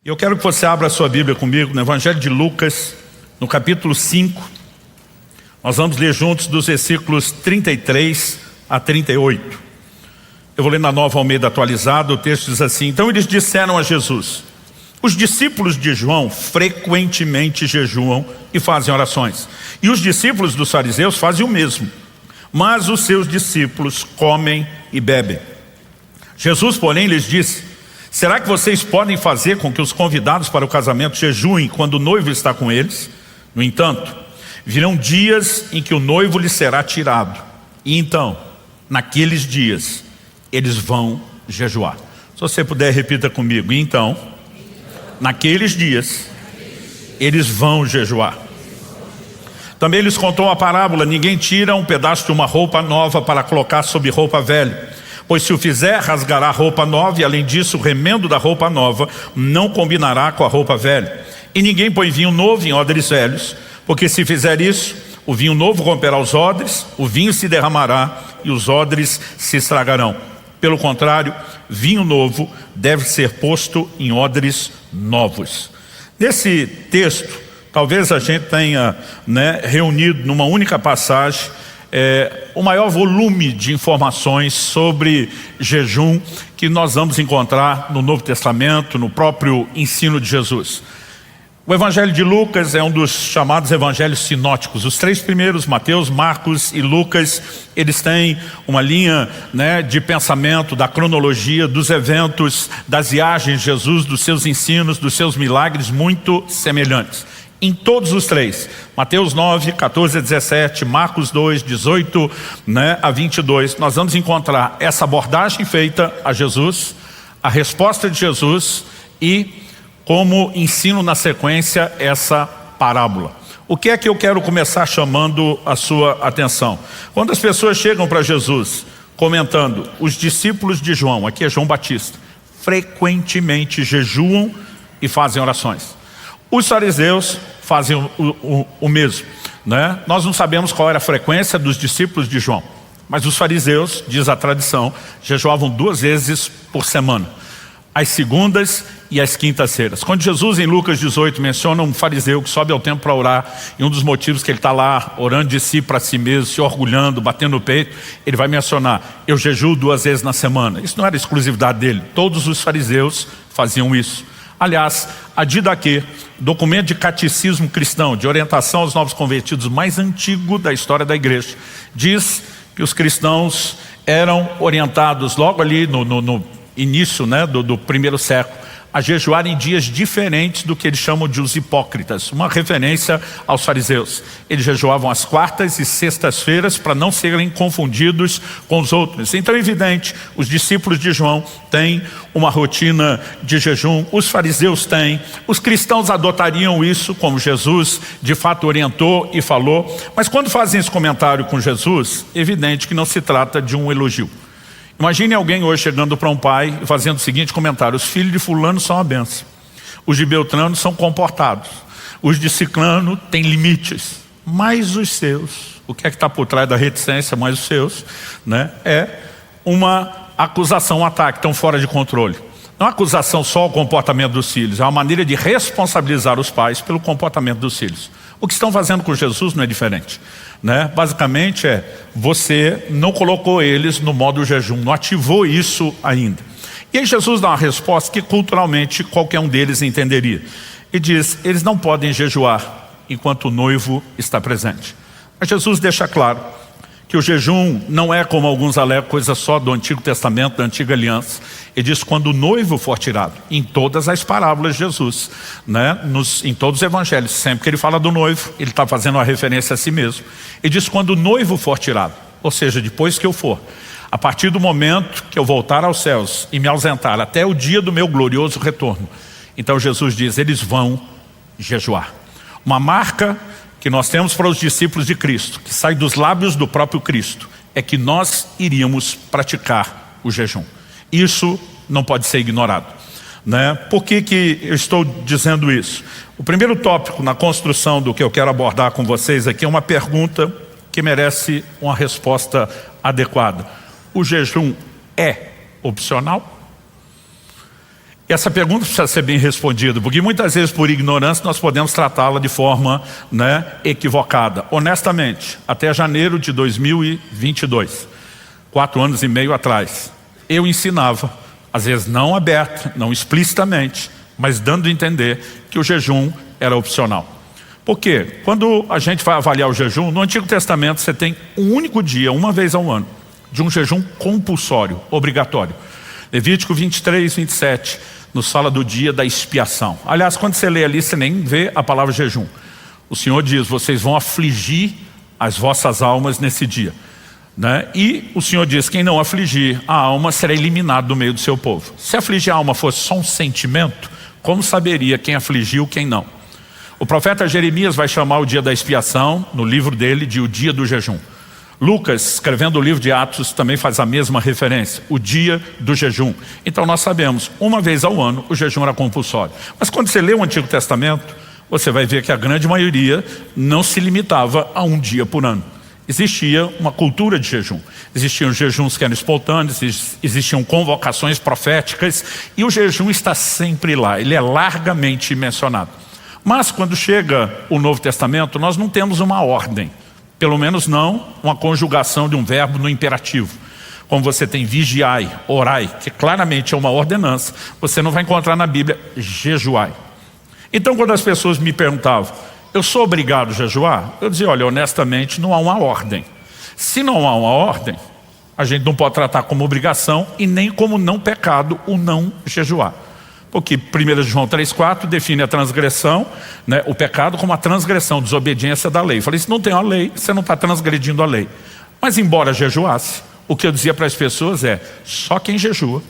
Eu quero que você abra a sua Bíblia comigo no Evangelho de Lucas, no capítulo 5. Nós vamos ler juntos dos versículos 33 a 38. Eu vou ler na Nova Almeida atualizada. O texto diz assim: então eles disseram a Jesus: os discípulos de João frequentemente jejuam e fazem orações, e os discípulos dos fariseus fazem o mesmo, mas os seus discípulos comem e bebem. Jesus, porém, lhes disse: será que vocês podem fazer com que os convidados para o casamento jejuem quando o noivo está com eles? No entanto, virão dias em que o noivo lhes será tirado, e então, naqueles dias, eles vão jejuar. Se você puder, repita comigo: e então, naqueles dias, eles vão jejuar. Também lhes contou uma parábola: ninguém tira um pedaço de uma roupa nova para colocar sobre roupa velha, pois se o fizer, rasgará a roupa nova, e além disso, o remendo da roupa nova não combinará com a roupa velha. E ninguém põe vinho novo em odres velhos, porque se fizer isso, o vinho novo romperá os odres, o vinho se derramará e os odres se estragarão. Pelo contrário, vinho novo deve ser posto em odres novos. Nesse texto, talvez a gente tenha reunido numa única passagem o maior volume de informações sobre jejum que nós vamos encontrar no Novo Testamento, no próprio ensino de Jesus. O Evangelho de Lucas é um dos chamados evangelhos sinóticos. Os três primeiros, Mateus, Marcos e Lucas, eles têm uma linha de pensamento, da cronologia, dos eventos, das viagens de Jesus, dos seus ensinos, dos seus milagres muito semelhantes. Em todos os três, Mateus 9, 14 a 17, Marcos 2, 18 a 22, nós vamos encontrar essa abordagem feita a Jesus, a resposta de Jesus e, como ensino na sequência, essa parábola. O que é que eu quero começar chamando a sua atenção? Quando as pessoas chegam para Jesus comentando: os discípulos de João, aqui é João Batista, frequentemente jejuam e fazem orações. Os fariseus fazem o mesmo, Nós não sabemos qual era a frequência dos discípulos de João, mas os fariseus, diz a tradição, jejuavam 2 vezes por semana, às segundas e às quintas-feiras. Quando Jesus, em Lucas 18, menciona um fariseu que sobe ao templo para orar, e um dos motivos que ele está lá orando de si para si mesmo, se orgulhando, batendo no peito, ele vai mencionar: eu jejuo 2 vezes na semana. Isso não era exclusividade dele, todos os fariseus faziam isso. Aliás, a Didaquê, documento de catecismo cristão, de orientação aos novos convertidos mais antigo da história da igreja, diz que os cristãos eram orientados logo ali no início do primeiro século, a jejuar em dias diferentes do que eles chamam de os hipócritas, uma referência aos fariseus. Eles jejuavam às quartas e sextas-feiras para não serem confundidos com os outros. Então é evidente, os discípulos de João têm uma rotina de jejum, os fariseus têm, os cristãos adotariam isso, como Jesus de fato orientou e falou, mas quando fazem esse comentário com Jesus, é evidente que não se trata de um elogio. Imagine alguém hoje chegando para um pai e fazendo o seguinte comentário: os filhos de fulano são uma bênção, os de Beltrano são comportados, os de Ciclano têm limites, mas os seus, o que é que está por trás da reticência, mas os seus, é uma acusação, um ataque, estão fora de controle. Não é uma acusação só ao comportamento dos filhos, é uma maneira de responsabilizar os pais pelo comportamento dos filhos. O que estão fazendo com Jesus não é diferente. Basicamente você não colocou eles no modo jejum, não ativou isso ainda. E aí Jesus dá uma resposta que culturalmente qualquer um deles entenderia. E diz: eles não podem jejuar enquanto o noivo está presente. Mas Jesus deixa claro que o jejum não é, como alguns alegam, coisa só do Antigo Testamento, da Antiga Aliança. Ele diz: quando o noivo for tirado. Em todas as parábolas de Jesus, em todos os evangelhos, sempre que ele fala do noivo, ele está fazendo uma referência a si mesmo. Ele diz: quando o noivo for tirado, ou seja, depois que eu for, a partir do momento que eu voltar aos céus e me ausentar até o dia do meu glorioso retorno, então Jesus diz: eles vão jejuar. Uma marca que nós temos para os discípulos de Cristo, que sai dos lábios do próprio Cristo, é que nós iríamos praticar o jejum. Isso não pode ser ignorado. Por que eu estou dizendo isso? O primeiro tópico na construção do que eu quero abordar com vocês aqui é uma pergunta que merece uma resposta adequada. O jejum é opcional? E essa pergunta precisa ser bem respondida, porque muitas vezes por ignorância nós podemos tratá-la de forma equivocada. Honestamente, até janeiro de 2022, 4 anos e meio atrás, eu ensinava, às vezes não aberto, não explicitamente, mas dando a entender que o jejum era opcional. Por quê? Quando a gente vai avaliar o jejum, no Antigo Testamento você tem um único dia, uma vez ao ano, de um jejum compulsório, obrigatório. Levítico 23, 27, nos fala do dia da expiação. Aliás, quando você lê ali, você nem vê a palavra jejum. O Senhor diz, vocês vão afligir as vossas almas nesse dia. E o Senhor diz, quem não afligir a alma será eliminado do meio do seu povo. Se afligir a alma fosse só um sentimento, como saberia quem afligiu, quem não? O profeta Jeremias vai chamar o dia da expiação, no livro dele, de o dia do jejum. Lucas, escrevendo o livro de Atos, também faz a mesma referência, o dia do jejum. Então nós sabemos, uma vez ao ano, o jejum era compulsório. Mas quando você lê o Antigo Testamento, você vai ver que a grande maioria não se limitava a um dia por ano. Existia uma cultura de jejum. Existiam jejuns que eram espontâneos, existiam convocações proféticas, e o jejum está sempre lá, ele é largamente mencionado. Mas quando chega o Novo Testamento, nós não temos uma ordem. Pelo menos não uma conjugação de um verbo no imperativo. Como você tem vigiai, orai, que claramente é uma ordenança, você não vai encontrar na Bíblia jejuai. Então quando as pessoas me perguntavam, eu sou obrigado a jejuar? Eu dizia, olha, honestamente não há uma ordem. Se não há uma ordem, a gente não pode tratar como obrigação e nem como não pecado o não jejuar. Porque 1 João 3,4 define a transgressão, o pecado como a transgressão, desobediência da lei. Eu falei, se não tem a lei, você não está transgredindo a lei. Mas embora jejuasse, o que eu dizia para as pessoas é, só quem jejua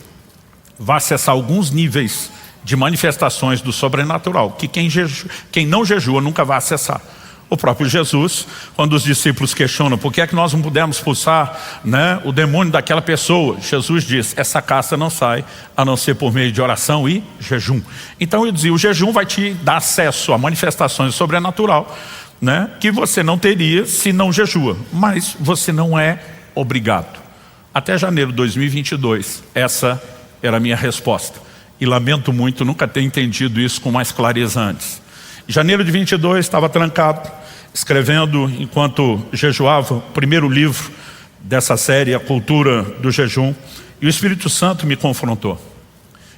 vai acessar alguns níveis de manifestações do sobrenatural, que quem não jejua nunca vai acessar. O próprio Jesus, quando os discípulos questionam por que é que nós não pudemos expulsar o demônio daquela pessoa, Jesus diz, essa casta não sai a não ser por meio de oração e jejum. Então eu dizia, o jejum vai te dar acesso a manifestações sobrenatural que você não teria se não jejua, mas você não é obrigado. Até janeiro de 2022, essa era a minha resposta. E lamento muito nunca ter entendido isso com mais clareza antes. Em janeiro de 22, estava trancado, escrevendo, enquanto jejuava, o primeiro livro dessa série, A Cultura do Jejum, e o Espírito Santo me confrontou.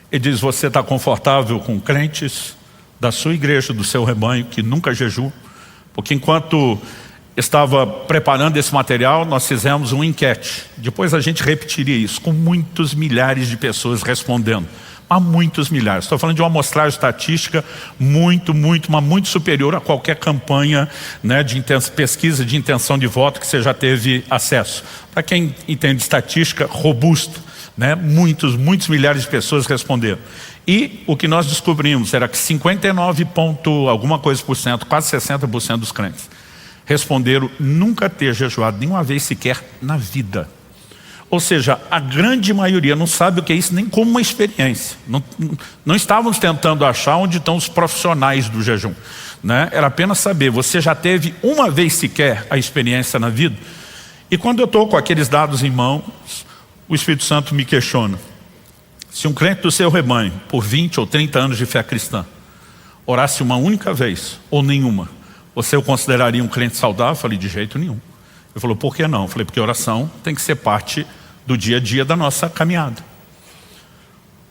Ele diz, você está confortável com crentes da sua igreja, do seu rebanho, que nunca jejuam? Porque enquanto estava preparando esse material, nós fizemos uma enquete. Depois a gente repetiria isso, com muitos milhares de pessoas respondendo. Há muitos milhares. Estou falando de uma amostragem estatística muito superior a qualquer campanha de pesquisa de intenção de voto que você já teve acesso. Para quem entende estatística, robusto, muitos milhares de pessoas responderam. E o que nós descobrimos era que 59 alguma coisa por cento, quase 60% dos crentes, responderam nunca ter jejuado nenhuma vez sequer na vida. Ou seja, a grande maioria não sabe o que é isso nem como uma experiência. Não estávamos tentando achar onde estão os profissionais do jejum. Era apenas saber, você já teve uma vez sequer a experiência na vida? E quando eu estou com aqueles dados em mãos, o Espírito Santo me questiona. Se um crente do seu rebanho, por 20 ou 30 anos de fé cristã, orasse uma única vez ou nenhuma, você o consideraria um crente saudável? Eu falei, de jeito nenhum. Ele falou, por que não? Eu falei, porque oração tem que ser parte do dia a dia da nossa caminhada.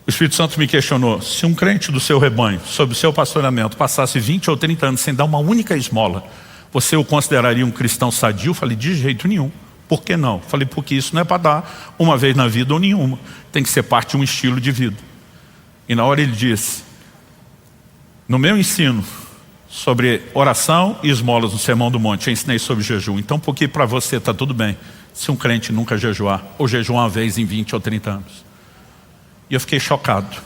O Espírito Santo me questionou, se um crente do seu rebanho, sob o seu pastoreamento, passasse 20 ou 30 anos sem dar uma única esmola, você o consideraria um cristão sadio? Eu falei, de jeito nenhum. Por que não? Eu falei, porque isso não é para dar uma vez na vida ou nenhuma. Tem que ser parte de um estilo de vida. E na hora ele disse, no meu ensino sobre oração e esmolas no Sermão do Monte, eu ensinei sobre jejum. Então por que para você está tudo bem se um crente nunca jejuar, ou jejuar uma vez em 20 ou 30 anos? E eu fiquei chocado.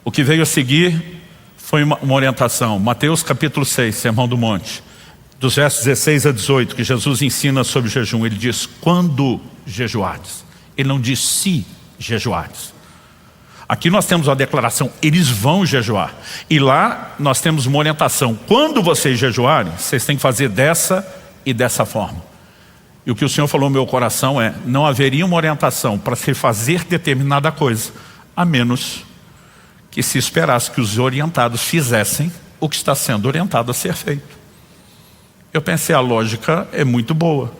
O que veio a seguir foi uma orientação. Mateus capítulo 6, Sermão do Monte, dos versos 16 a 18, que Jesus ensina sobre jejum. Ele diz, quando jejuardes. Ele não diz se jejuardes. Aqui nós temos uma declaração, eles vão jejuar. E lá nós temos uma orientação. Quando vocês jejuarem, vocês têm que fazer dessa e dessa forma. E o que o Senhor falou no meu coração é, não haveria uma orientação para se fazer determinada coisa, a menos que se esperasse que os orientados fizessem o que está sendo orientado a ser feito. Eu pensei, a lógica é muito boa,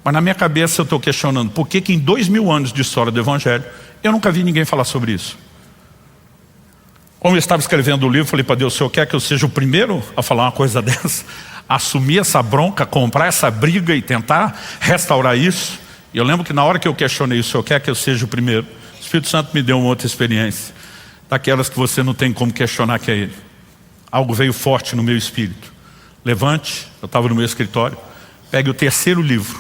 mas na minha cabeça eu estou questionando por que em 2000 anos de história do Evangelho eu nunca vi ninguém falar sobre isso. Como eu estava escrevendo o livro, falei para Deus, o Senhor quer que eu seja o primeiro a falar uma coisa dessa? Assumir essa bronca, comprar essa briga e tentar restaurar isso? E eu lembro que na hora que eu questionei, o Senhor quer que eu seja o primeiro? O Espírito Santo me deu uma outra experiência, daquelas que você não tem como questionar que é Ele. Algo veio forte no meu espírito. Levante, eu estava no meu escritório, pegue o terceiro livro,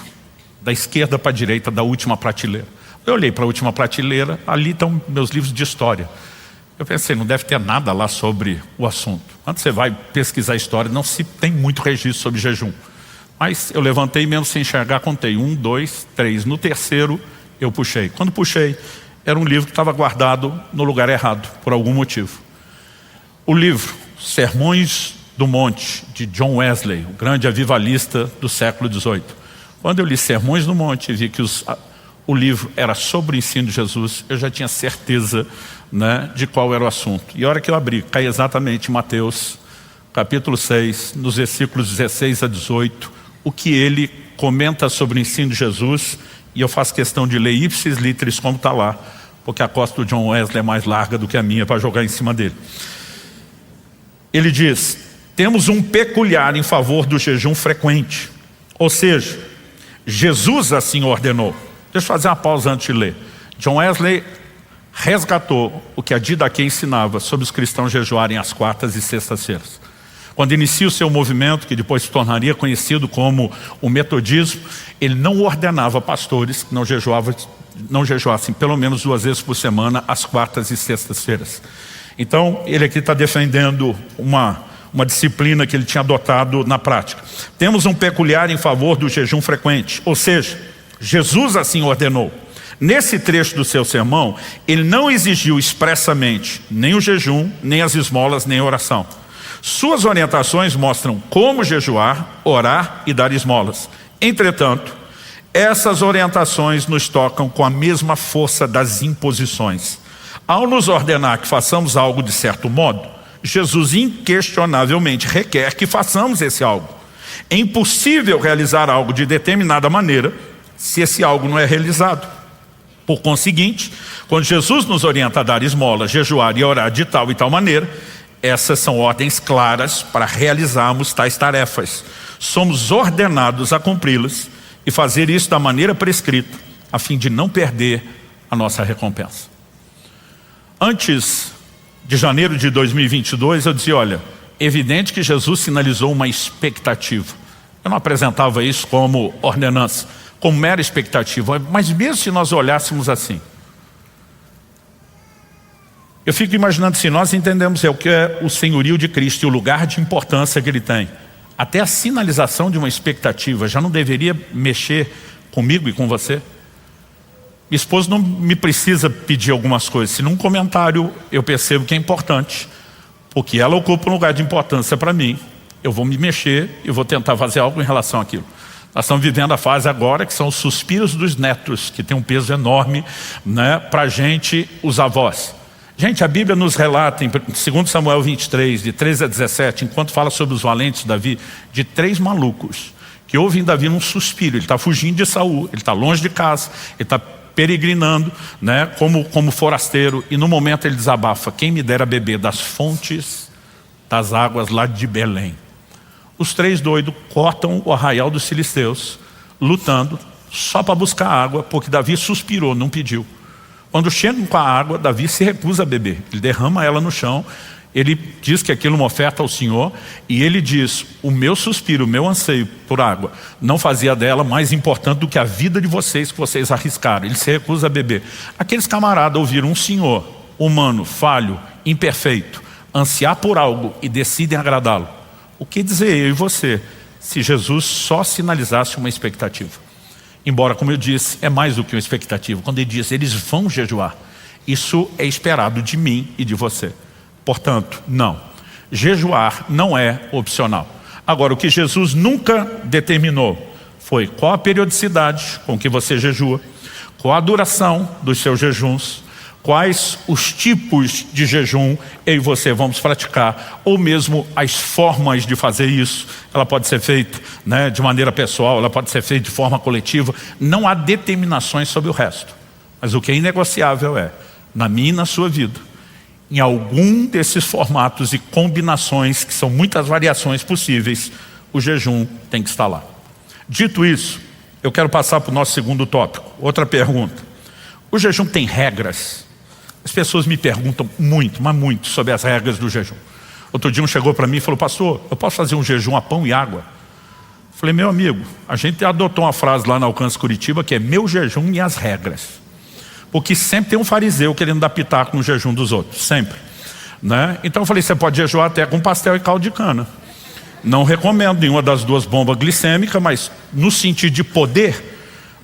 da esquerda para a direita, da última prateleira. Eu olhei para a última prateleira, ali estão meus livros de história. Eu pensei, não deve ter nada lá sobre o assunto. Quando você vai pesquisar história, não se tem muito registro sobre jejum. Mas eu levantei, mesmo sem enxergar, contei 1, 2, 3. No terceiro, eu puxei. Quando puxei, era um livro que estava guardado no lugar errado, por algum motivo. O livro, Sermões do Monte, de John Wesley, o grande avivalista do século XVIII. Quando eu li Sermões do Monte e vi que o livro era sobre o ensino de Jesus, eu já tinha certeza, né, de qual era o assunto. E a hora que eu abri, cai exatamente em Mateus, capítulo 6, nos versículos 16 a 18, o que ele comenta sobre o ensino de Jesus, e eu faço questão de ler ipsis literis como está lá, porque a costa do John Wesley é mais larga do que a minha para jogar em cima dele. Ele diz, temos um peculiar em favor do jejum frequente, ou seja, Jesus assim ordenou. Deixa eu fazer uma pausa antes de ler. John Wesley resgatou o que a Didaquê ensinava sobre os cristãos jejuarem às quartas e sextas-feiras. Quando inicia o seu movimento, que depois se tornaria conhecido como o metodismo, ele não ordenava pastores que não jejuassem pelo menos 2 vezes por semana, às quartas e sextas-feiras. Então, ele aqui está defendendo uma disciplina que ele tinha adotado na prática. Temos um peculiar em favor do jejum frequente, ou seja, Jesus assim ordenou. Nesse trecho do seu sermão, ele não exigiu expressamente nem o jejum, nem as esmolas, nem a oração. Suas orientações mostram como jejuar, orar e dar esmolas. Entretanto, essas orientações nos tocam com a mesma força das imposições. Ao nos ordenar que façamos algo de certo modo, Jesus inquestionavelmente requer que façamos esse algo. É impossível realizar algo de determinada maneira se esse algo não é realizado. Por conseguinte, quando Jesus nos orienta a dar esmola, jejuar e orar de tal e tal maneira, essas são ordens claras para realizarmos tais tarefas. Somos ordenados a cumpri-las e fazer isso da maneira prescrita, a fim de não perder a nossa recompensa. Antes de janeiro de 2022, eu dizia, olha, evidente que Jesus sinalizou uma expectativa. Eu não apresentava isso como ordenança, como mera expectativa, mas mesmo se nós olhássemos assim, eu fico imaginando, se nós entendemos o que é o senhorio de Cristo e o lugar de importância que Ele tem, até a sinalização de uma expectativa já não deveria mexer comigo e com você? Minha esposa não me precisa pedir algumas coisas, se num comentário eu percebo que é importante, porque ela ocupa um lugar de importância para mim, eu vou me mexer e vou tentar fazer algo em relação àquilo. Nós estamos vivendo a fase agora que são os suspiros dos netos, que tem um peso enorme, né, para a gente, os avós. Gente, a Bíblia nos relata, em 2 Samuel 23, de 13 a 17, enquanto fala sobre os valentes de Davi, de 3 malucos, que ouvem Davi num suspiro. Ele está fugindo de Saul, ele está longe de casa, ele está peregrinando, né, como forasteiro, e no momento ele desabafa, quem me dera beber das fontes das águas lá de Belém. Os 3 doidos cortam o arraial dos filisteus, lutando só para buscar água, porque Davi suspirou, não pediu. Quando chegam com a água, Davi se recusa a beber. Ele derrama ela no chão, ele diz que aquilo é uma oferta ao Senhor, e ele diz, o meu suspiro, o meu anseio por água, não fazia dela mais importante do que a vida de vocês, que vocês arriscaram. Ele se recusa a beber. Aqueles camaradas ouviram um senhor humano, falho, imperfeito, ansiar por algo e decidem agradá-lo. O que dizer eu e você, se Jesus só sinalizasse uma expectativa? Embora, como eu disse, é mais do que uma expectativa. Quando ele diz, eles vão jejuar, isso é esperado de mim e de você. Portanto, não. Jejuar não é opcional. Agora, o que Jesus nunca determinou foi qual a periodicidade com que você jejua, qual a duração dos seus jejuns, quais os tipos de jejum eu e você vamos praticar, ou mesmo as formas de fazer isso. Ela pode ser feita, né, de maneira pessoal, ela pode ser feita de forma coletiva. Não há determinações sobre o resto. Mas o que é inegociável é, na minha e na sua vida, em algum desses formatos e combinações, que são muitas variações possíveis, o jejum tem que estar lá. Dito isso, eu quero passar para o nosso segundo tópico. Outra pergunta. O jejum tem regras? As pessoas me perguntam muito, mas muito, sobre as regras do jejum. Outro dia um chegou para mim e falou: pastor, eu posso fazer um jejum a pão e água? Falei: meu amigo, a gente adotou uma frase lá na Alcance Curitiba que é meu jejum e as regras. Porque sempre tem um fariseu querendo dar pitaco no jejum dos outros, sempre, né? Então eu falei: você pode jejuar até com pastel e caldo de cana. Não recomendo nenhuma das duas bombas glicêmicas, mas no sentido de poder,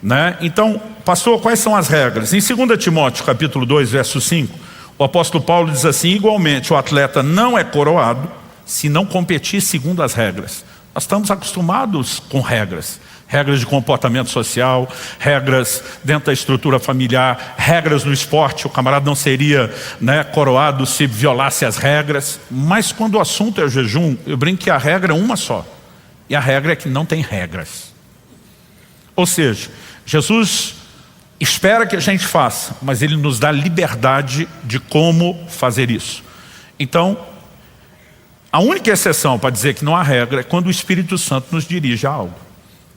né? Então, pastor, quais são as regras? Em 2 Timóteo capítulo 2, verso 5, o apóstolo Paulo diz assim: igualmente o atleta não é coroado se não competir segundo as regras. Nós estamos acostumados com regras. Regras de comportamento social, regras dentro da estrutura familiar, regras no esporte. O camarada não seria, né, coroado se violasse as regras. Mas quando o assunto é o jejum, eu brinco que a regra é uma só. E a regra é que não tem regras. Ou seja, Jesus espera que a gente faça, mas Ele nos dá liberdade de como fazer isso. Então, a única exceção para dizer que não há regra é quando o Espírito Santo nos dirige a algo.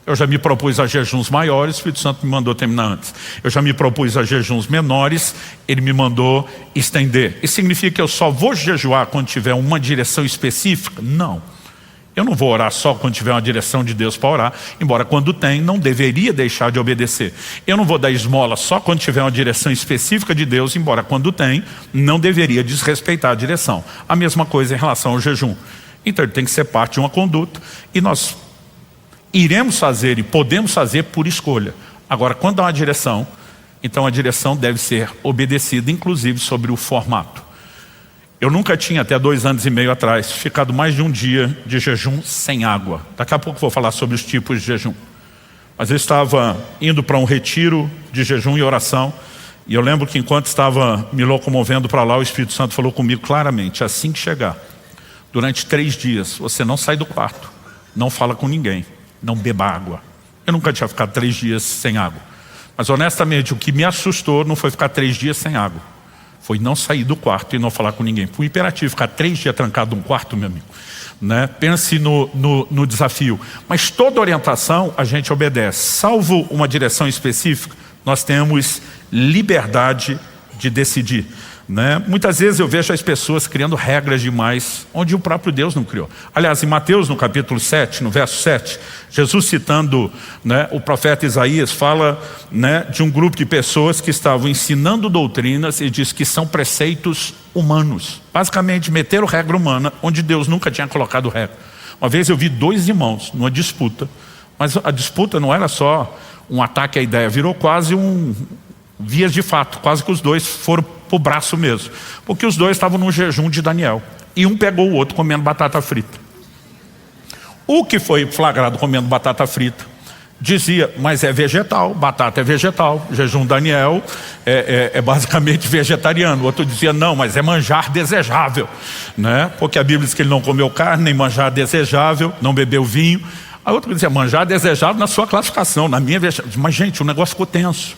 Eu já me propus a jejuns maiores, o Espírito Santo me mandou terminar antes. Eu já me propus a jejuns menores, Ele me mandou estender. Isso significa que eu só vou jejuar quando tiver uma direção específica? Não. Eu não vou orar só quando tiver uma direção de Deus para orar, embora quando tem, não deveria deixar de obedecer. Eu não vou dar esmola só quando tiver uma direção específica de Deus, embora quando tem, não deveria desrespeitar a direção. A mesma coisa em relação ao jejum. Então ele tem que ser parte de uma conduta, e nós iremos fazer e podemos fazer por escolha. Agora, quando há uma direção, então a direção deve ser obedecida, inclusive sobre o formato. Eu nunca tinha, até 2 anos e meio atrás, ficado mais de um dia de jejum sem água. Daqui a pouco vou falar sobre os tipos de jejum. Mas eu estava indo para um retiro de jejum e oração, e eu lembro que enquanto estava me locomovendo para lá, o Espírito Santo falou comigo claramente: assim que chegar, durante 3 dias, você não sai do quarto, não fala com ninguém, não beba água. Eu nunca tinha ficado 3 dias sem água. Mas honestamente, o que me assustou não foi ficar 3 dias sem água. Foi não sair do quarto e não falar com ninguém. Foi imperativo ficar 3 dias trancado num quarto, meu amigo, né? Pense no desafio. Mas toda orientação a gente obedece. Salvo uma direção específica, nós temos liberdade de decidir, né? Muitas vezes eu vejo as pessoas criando regras demais onde o próprio Deus não criou. Aliás, em Mateus, no capítulo 7, no verso 7, Jesus citando, né, o profeta Isaías, fala, né, de um grupo de pessoas que estavam ensinando doutrinas e diz que são preceitos humanos. Basicamente, meteram regra humana onde Deus nunca tinha colocado regra. Uma vez eu vi 2 irmãos numa disputa, mas a disputa não era só um ataque à ideia, virou quase vias de fato, quase que os 2 foram para o braço mesmo, porque os 2 estavam no jejum de Daniel, e um pegou o outro comendo batata frita. O que foi flagrado comendo batata frita dizia: mas é vegetal, batata é vegetal, jejum Daniel é basicamente vegetariano. O outro dizia: não, mas é manjar desejável, né? Porque a Bíblia diz que ele não comeu carne, nem manjar desejável, não bebeu vinho. A outra dizia: manjar desejável na sua classificação, na minha. Mas gente, o negócio ficou tenso.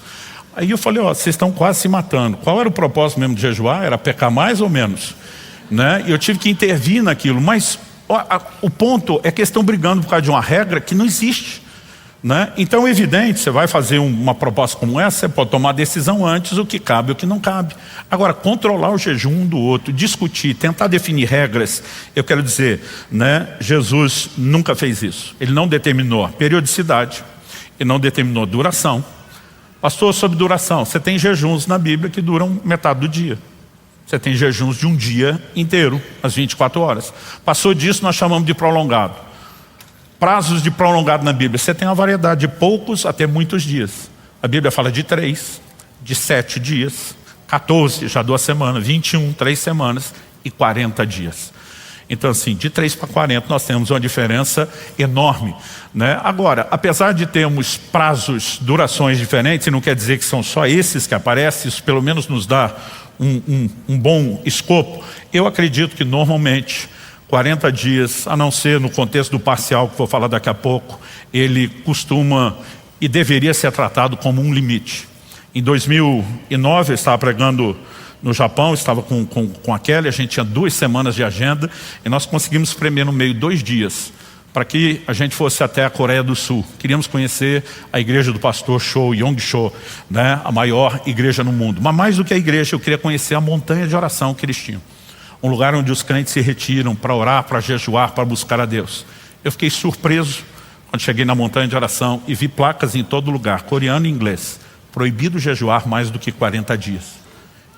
Aí eu falei: ó, vocês estão quase se matando. Qual era o propósito mesmo de jejuar? Era pecar mais ou menos, né? E eu tive que intervir naquilo. Mas o ponto é que eles estão brigando por causa de uma regra que não existe, né? Então é evidente, você vai fazer uma proposta como essa, você pode tomar decisão antes, o que cabe e o que não cabe. Agora, controlar o jejum um do outro, discutir, tentar definir regras, eu quero dizer, né, Jesus nunca fez isso. Ele não determinou a periodicidade, ele não determinou duração. Pastor, sobre duração, você tem jejuns na Bíblia que duram metade do dia. Você tem jejuns de um dia inteiro, às 24 horas. Passou disso, nós chamamos de prolongado. Prazos de prolongado na Bíblia, você tem uma variedade de poucos até muitos dias. A Bíblia fala de 3, de 7 dias, 14, já 2 semanas, 21, 3 semanas e 40 dias. Então assim, de 3 para 40 nós temos uma diferença enorme, né? Agora, apesar de termos prazos, durações diferentes, e não quer dizer que são só esses que aparecem, isso pelo menos nos dá um bom escopo. Eu acredito que normalmente 40 dias, a não ser no contexto do parcial, que vou falar daqui a pouco, ele costuma e deveria ser tratado como um limite. Em 2009 eu estava pregando no Japão, estava com a Kelly, a gente tinha 2 semanas de agenda e nós conseguimos espremer no meio 2 dias para que a gente fosse até a Coreia do Sul. Queríamos conhecer a igreja do pastor Cho, Yong-cho, né, a maior igreja no mundo. Mas mais do que a igreja, eu queria conhecer a montanha de oração que eles tinham. Um lugar onde os crentes se retiram para orar, para jejuar, para buscar a Deus. Eu fiquei surpreso quando cheguei na montanha de oração e vi placas em todo lugar, coreano e inglês. Proibido jejuar mais do que 40 dias.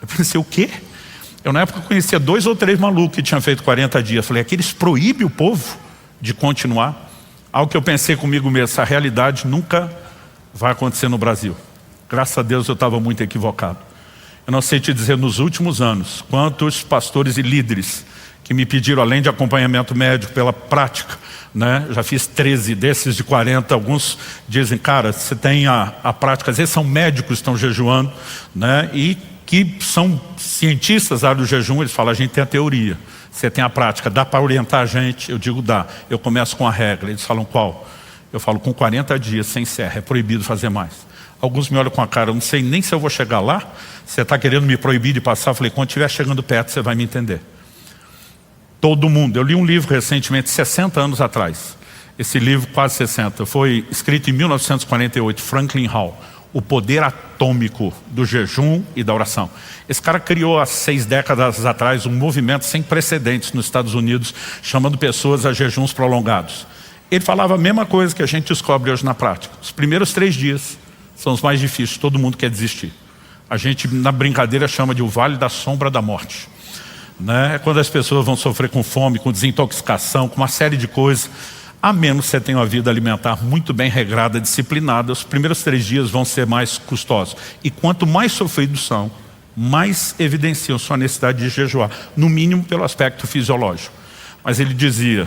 Eu pensei, o quê? Eu na época conhecia 2 ou 3 malucos que tinham feito 40 dias. Falei, aqui eles proíbem o povo de continuar? Algo que eu pensei comigo mesmo, essa realidade nunca vai acontecer no Brasil. Graças a Deus eu estava muito equivocado. Eu não sei te dizer nos últimos anos quantos pastores e líderes que me pediram, além de acompanhamento médico, pela prática, né? Já fiz 13 desses de 40, alguns dizem, cara, você tem a prática, às vezes são médicos que estão jejuando, né? E que são cientistas da área do jejum, eles falam, a gente tem a teoria, você tem a prática, dá para orientar a gente? Eu digo, dá. Eu começo com a regra, eles falam, qual? Eu falo, com 40 dias, sem serra, é proibido fazer mais. Alguns me olham com a cara, eu não sei nem se eu vou chegar lá, você está querendo me proibir de passar? Eu falei, quando estiver chegando perto, você vai me entender. Todo mundo. Eu li um livro recentemente, 60 anos atrás. Esse livro, quase 60, foi escrito em 1948, Franklin Hall. O poder atômico do jejum e da oração. Esse cara criou há 6 décadas atrás um movimento sem precedentes nos Estados Unidos, chamando pessoas a jejuns prolongados. Ele falava a mesma coisa que a gente descobre hoje na prática. Os primeiros 3 dias são os mais difíceis, todo mundo quer desistir. A gente, na brincadeira, chama de o vale da sombra da morte. Né? É quando as pessoas vão sofrer com fome, com desintoxicação, com uma série de coisas. A menos que você tenha uma vida alimentar muito bem regrada, disciplinada, os primeiros 3 dias vão ser mais custosos. E quanto mais sofridos são, mais evidenciam sua necessidade de jejuar. No mínimo pelo aspecto fisiológico. Mas ele dizia,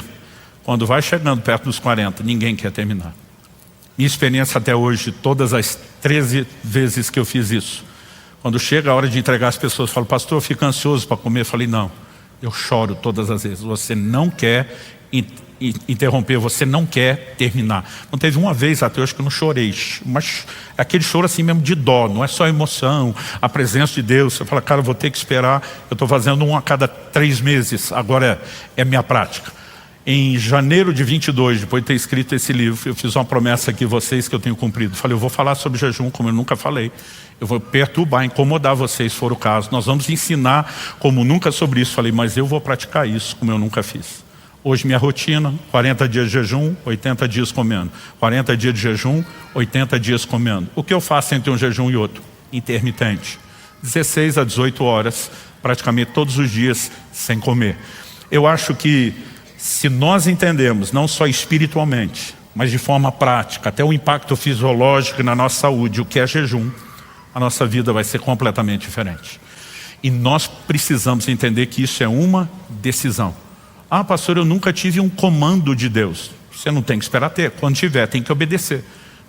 quando vai chegando perto dos 40, ninguém quer terminar. Minha experiência até hoje, todas as 13 vezes que eu fiz isso, quando chega a hora de entregar as pessoas, falam, pastor, eu fico ansioso para comer. Eu falei, não, eu choro todas as vezes. Você não quer interromper, você não quer terminar. Não teve uma vez até hoje que eu não chorei, mas é aquele choro assim mesmo de dó, não é só emoção, a presença de Deus. Você fala, cara, eu vou ter que esperar, eu estou fazendo um a cada 3 meses, agora é minha prática. Em janeiro de 22, depois de ter escrito esse livro, eu fiz uma promessa aqui a vocês que eu tenho cumprido. Falei, eu vou falar sobre jejum como eu nunca falei. Eu vou perturbar, incomodar vocês, se for o caso. Nós vamos ensinar como nunca sobre isso. Falei, mas eu vou praticar isso como eu nunca fiz. Hoje minha rotina, 40 dias de jejum, 80 dias comendo. 40 dias de jejum, 80 dias comendo. O que eu faço entre um jejum e outro? Intermitente. 16 a 18 horas, praticamente todos os dias, sem comer. Eu acho que se nós entendemos, não só espiritualmente, mas de forma prática, até o impacto fisiológico na nossa saúde, o que é jejum, a nossa vida vai ser completamente diferente. E nós precisamos entender que isso é uma decisão. Ah, pastor, eu nunca tive um comando de Deus. Você não tem que esperar ter. Quando tiver, tem que obedecer.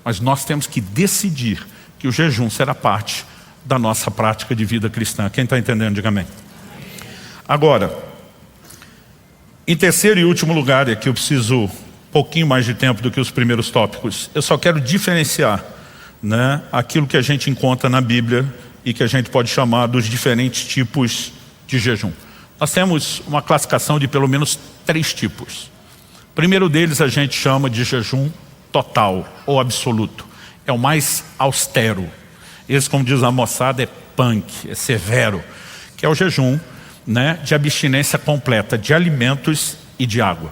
Mas nós temos que decidir que o jejum será parte da nossa prática de vida cristã. Quem está entendendo, diga amém. Agora, em terceiro e último lugar, é que eu preciso um pouquinho mais de tempo do que os primeiros tópicos. Eu só quero diferenciar, né, aquilo que a gente encontra na Bíblia e que a gente pode chamar dos diferentes tipos de jejum. Nós temos uma classificação de pelo menos 3 tipos. O primeiro deles a gente chama de jejum total ou absoluto. É o mais austero. Esse, como diz a moçada, é punk, é severo. Que é o jejum, né, de abstinência completa de alimentos e de água.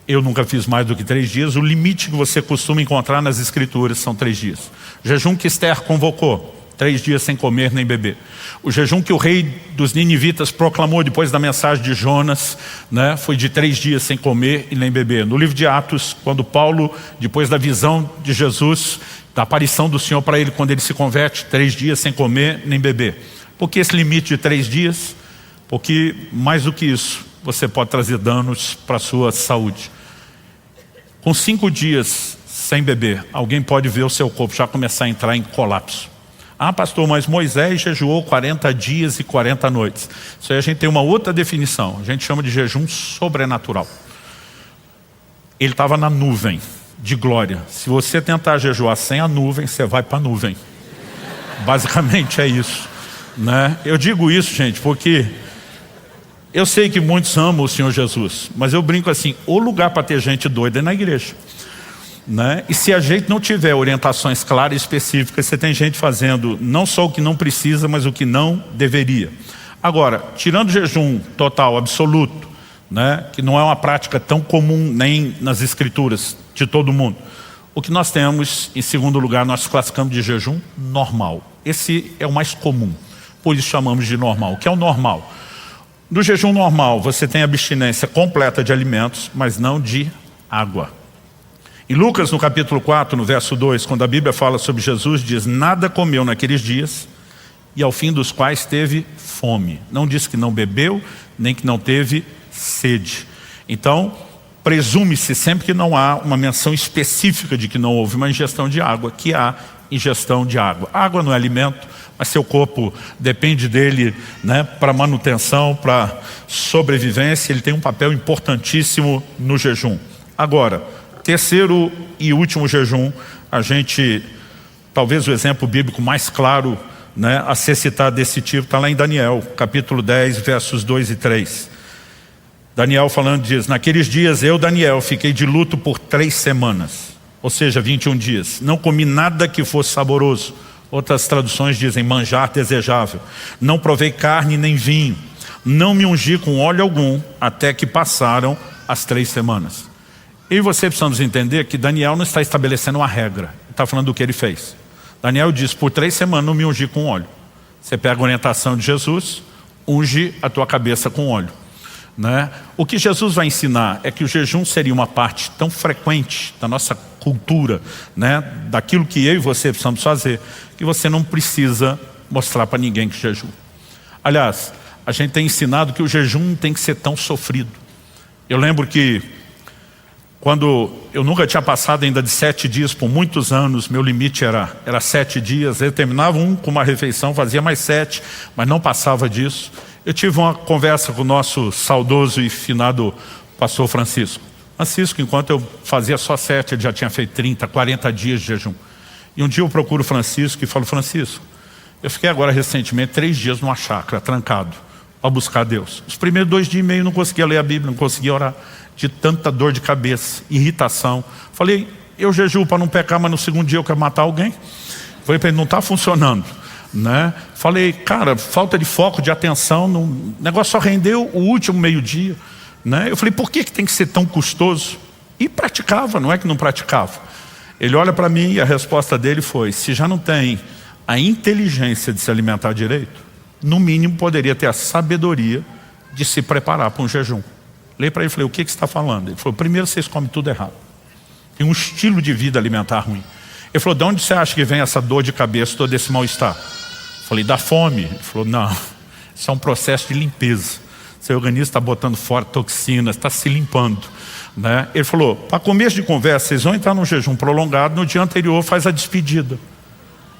Eu nunca fiz mais do que 3 dias. O limite que você costuma encontrar nas escrituras são 3 dias. O jejum que Esther convocou, 3 dias sem comer nem beber. O jejum que o rei dos ninivitas proclamou depois da mensagem de Jonas, né, foi de 3 dias sem comer e nem beber. No livro de Atos, quando Paulo, depois da visão de Jesus, da aparição do Senhor para ele, quando ele se converte, 3 dias sem comer nem beber. Por que esse limite de 3 dias? Porque, mais do que isso, você pode trazer danos para a sua saúde. Com 5 dias sem beber, alguém pode ver o seu corpo já começar a entrar em colapso. Ah, pastor, mas Moisés jejuou 40 dias e 40 noites. Isso aí a gente tem uma outra definição. A gente chama de jejum sobrenatural. Ele estava na nuvem de glória. Se você tentar jejuar sem a nuvem, você vai para a nuvem. Basicamente é isso, né? Eu digo isso, gente, porque eu sei que muitos amam o Senhor Jesus, mas eu brinco assim, o lugar para ter gente doida é na igreja, né? E se a gente não tiver orientações claras e específicas, você tem gente fazendo não só o que não precisa, mas o que não deveria. Agora, tirando o jejum total, absoluto, né, que não é uma prática tão comum nem nas escrituras de todo mundo, o que nós temos, em segundo lugar, nós classificamos de jejum normal. Esse é o mais comum, por isso chamamos de normal. O que é o normal? No jejum normal, você tem abstinência completa de alimentos, mas não de água. Em Lucas, no capítulo 4, no verso 2, quando a Bíblia fala sobre Jesus, diz: nada comeu naqueles dias, e ao fim dos quais teve fome. Não diz que não bebeu, nem que não teve sede. Então, presume-se sempre que não há uma menção específica de que não houve uma ingestão de água, que há ingestão de água. A água não é alimento, mas seu corpo depende dele, né, para manutenção, para sobrevivência. Ele tem um papel importantíssimo no jejum. Agora, terceiro e último jejum, talvez o exemplo bíblico mais claro, né, a ser citado desse tipo, está lá em Daniel, capítulo 10, versos 2 e 3. Daniel falando diz: naqueles dias eu, Daniel, fiquei de luto por 3 semanas, ou seja, 21 dias. Não comi nada que fosse saboroso. Outras traduções dizem manjar desejável. Não provei carne nem vinho. Não me ungi com óleo algum, até que passaram as 3 semanas. Eu e você precisamos entender que Daniel não está estabelecendo uma regra. Ele está falando do que ele fez. Daniel diz: por 3 semanas não me ungi com óleo. Você pega a orientação de Jesus, unge a tua cabeça com óleo, né? O que Jesus vai ensinar é que o jejum seria uma parte tão frequente da nossa cultura, né, daquilo que eu e você precisamos fazer, que você não precisa mostrar para ninguém que jejum. Aliás, a gente tem ensinado que o jejum não tem que ser tão sofrido. Eu lembro que quando eu nunca tinha passado ainda de 7 dias por muitos anos, meu limite era 7 dias, eu terminava com uma refeição, fazia mais 7, mas não passava disso. Eu tive uma conversa com o nosso saudoso e finado pastor Francisco. Francisco, enquanto eu fazia só 7, ele já tinha feito 30, 40 dias de jejum. E um dia eu procuro o Francisco e falo: Francisco, eu fiquei agora recentemente 3 dias numa chácara, trancado, para buscar Deus. Os primeiros 2 dias e meio eu não conseguia ler a Bíblia, não conseguia orar, de tanta dor de cabeça, irritação. Falei: eu jejuo para não pecar, mas no segundo dia eu quero matar alguém. Falei para ele: não está funcionando, né? Falei: cara, falta de foco, de atenção, o negócio só rendeu o último meio-dia, né? Eu falei: por que tem que ser tão custoso? E praticava, não é que não praticava. Ele olha para mim e a resposta dele foi: se já não tem a inteligência de se alimentar direito, no mínimo poderia ter a sabedoria de se preparar para um jejum. Falei para ele, falei: o que você está falando? Ele falou: primeiro, vocês comem tudo errado. Tem um estilo de vida alimentar ruim. Ele falou: de onde você acha que vem essa dor de cabeça, todo esse mal-estar? Falei: da fome. Ele falou: não, isso é um processo de limpeza. Seu organismo está botando fora toxinas, está se limpando, né? Ele falou: para começo de conversa, vocês vão entrar num jejum prolongado, no dia anterior faz a despedida.